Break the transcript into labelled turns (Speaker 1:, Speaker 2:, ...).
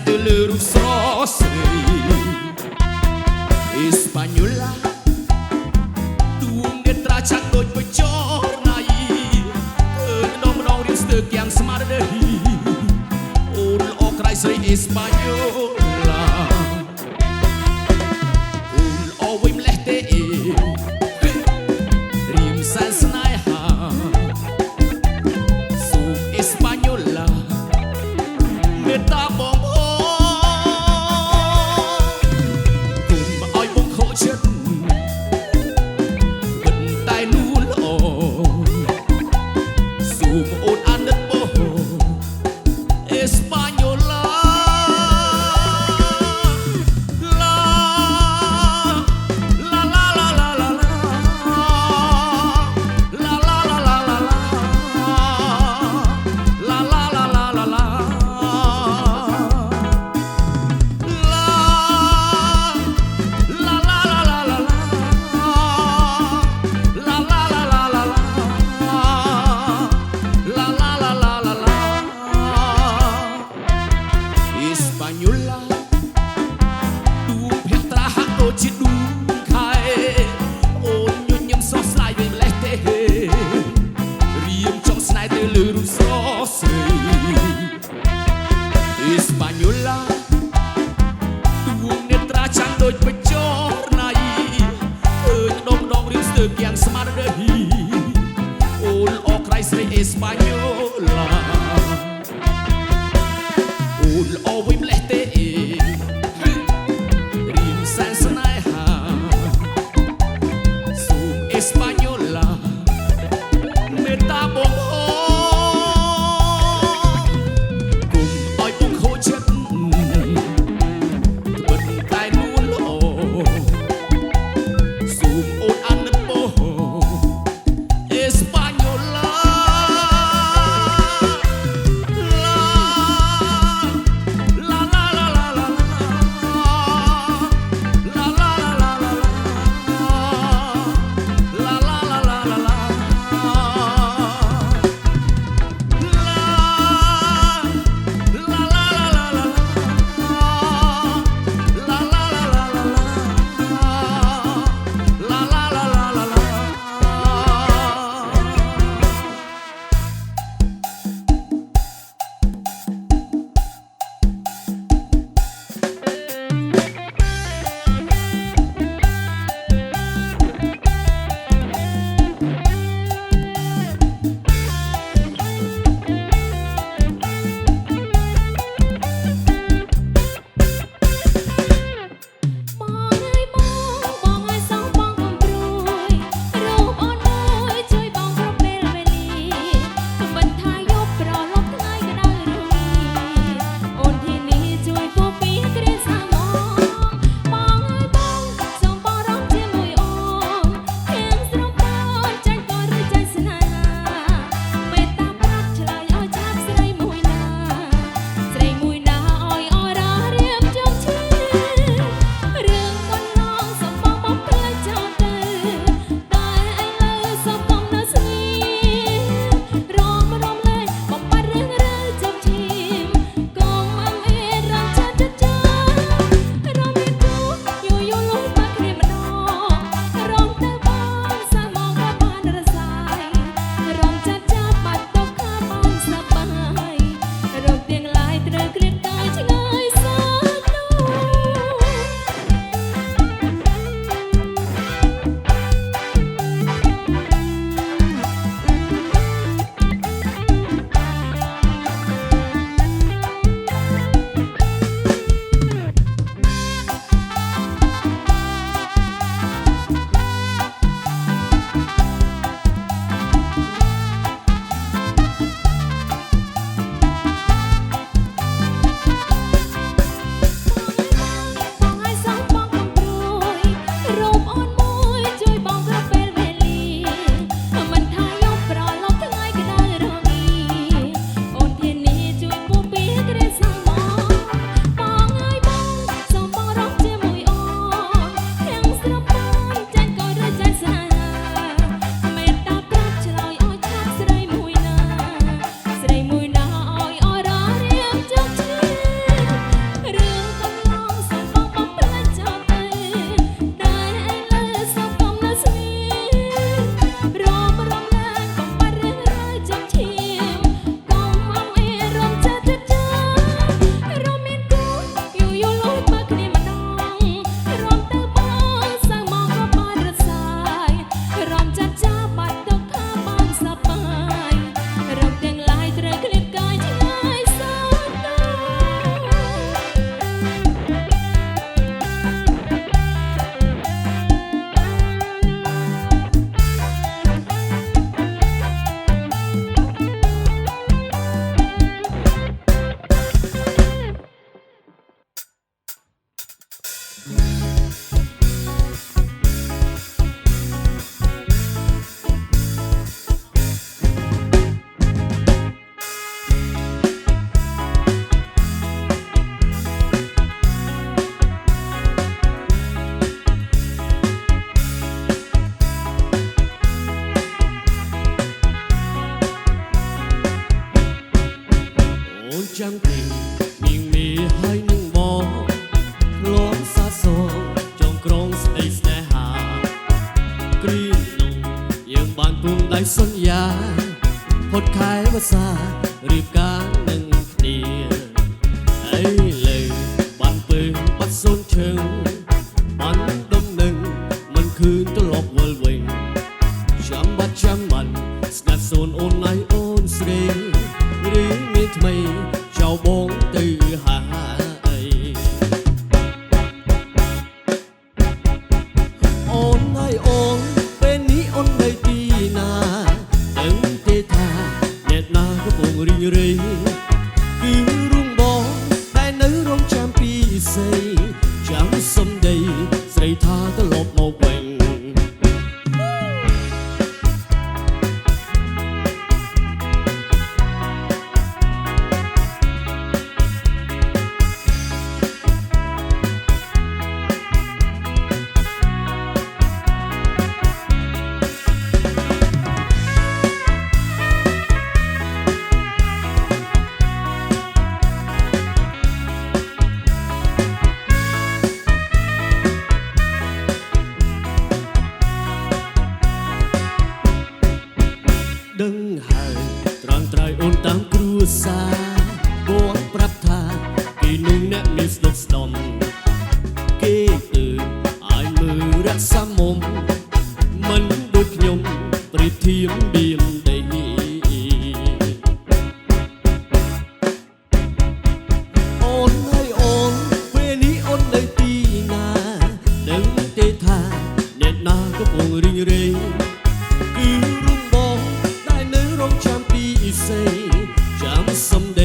Speaker 1: ទៅលើរូបស្រស្រីអេស្ប៉ាញូឡាទួងនេត្រាឆាក់ដូចបចរណៃម្ដងរៀនស្ទើគាំងស្មារតីអូនល្អក្រៃស្រីអេស្ប៉ាញូឡាអូនល្អវិញម្លេះទេរៀមសែនស្នេហាសូមអេស្ប៉ាញូឡាមេត្តាបងជាឌូខែអូនញញឹមសោះស្ដាយវិញម្លេះទេរៀមចង់ស្នេហ៍ទៅលើរូបស្រស្រីអេស្ប៉ាញូឡាទួងនេត្រាចាំងដូចបចរណៃដងរៀនស្ទើគាំងស្មារតីអូនល្អក្រៃស្រីអេស្ប៉ាញូឡាអូនល្អវិញម្លេះទេEspañola, me está cùng oi bông khô chất bật tay nuôn lộ zoom ôn ăn đất bố Española ចាំទីនាងមេហើយនឹងបងលងសាសងចងក្រងស្ដីស្នេហាគ្រានោះយើងបានពុំដៃសន្យាផុតខែវស្សារៀបការនឹងគ្នាអីលើបានពើបាត់សូនឈឹងបានដំណឹងមិនឃើញត្រឡប់វិលវិញចាំបាត់ចាំបានស្ងាត់សូនអូនណៃអូនស្រីរីមានថ្មីចៅបងទៅហើយអូនណៃអូនពេលនេះអូននៅទីណាដឹងទេថាអ្នកណាកំពុងរីងរៃគឺរួងបងតែនៅរងចាំពីស្រីចាំសំដីស្រីថាត្រឡប់មកវិញដឹងហើយត្រង់ត្រូវអូនតាមគ្រួសារបងប្រាប់ថាគេនឹងអ្នកមានស្ដុកស្ដំគេគឺឲ្យមើលរក្សាមុំមិនដូចខ្ញុំប្រៀបធៀបបៀមដីអូនហើយអូនពេលនេះអូននៅទីណាដឹងទេថាអ្នកណាកំពុងរីងរៃគឺរួមបងដែលនៅរងចាំពីស្រីចាំសំដី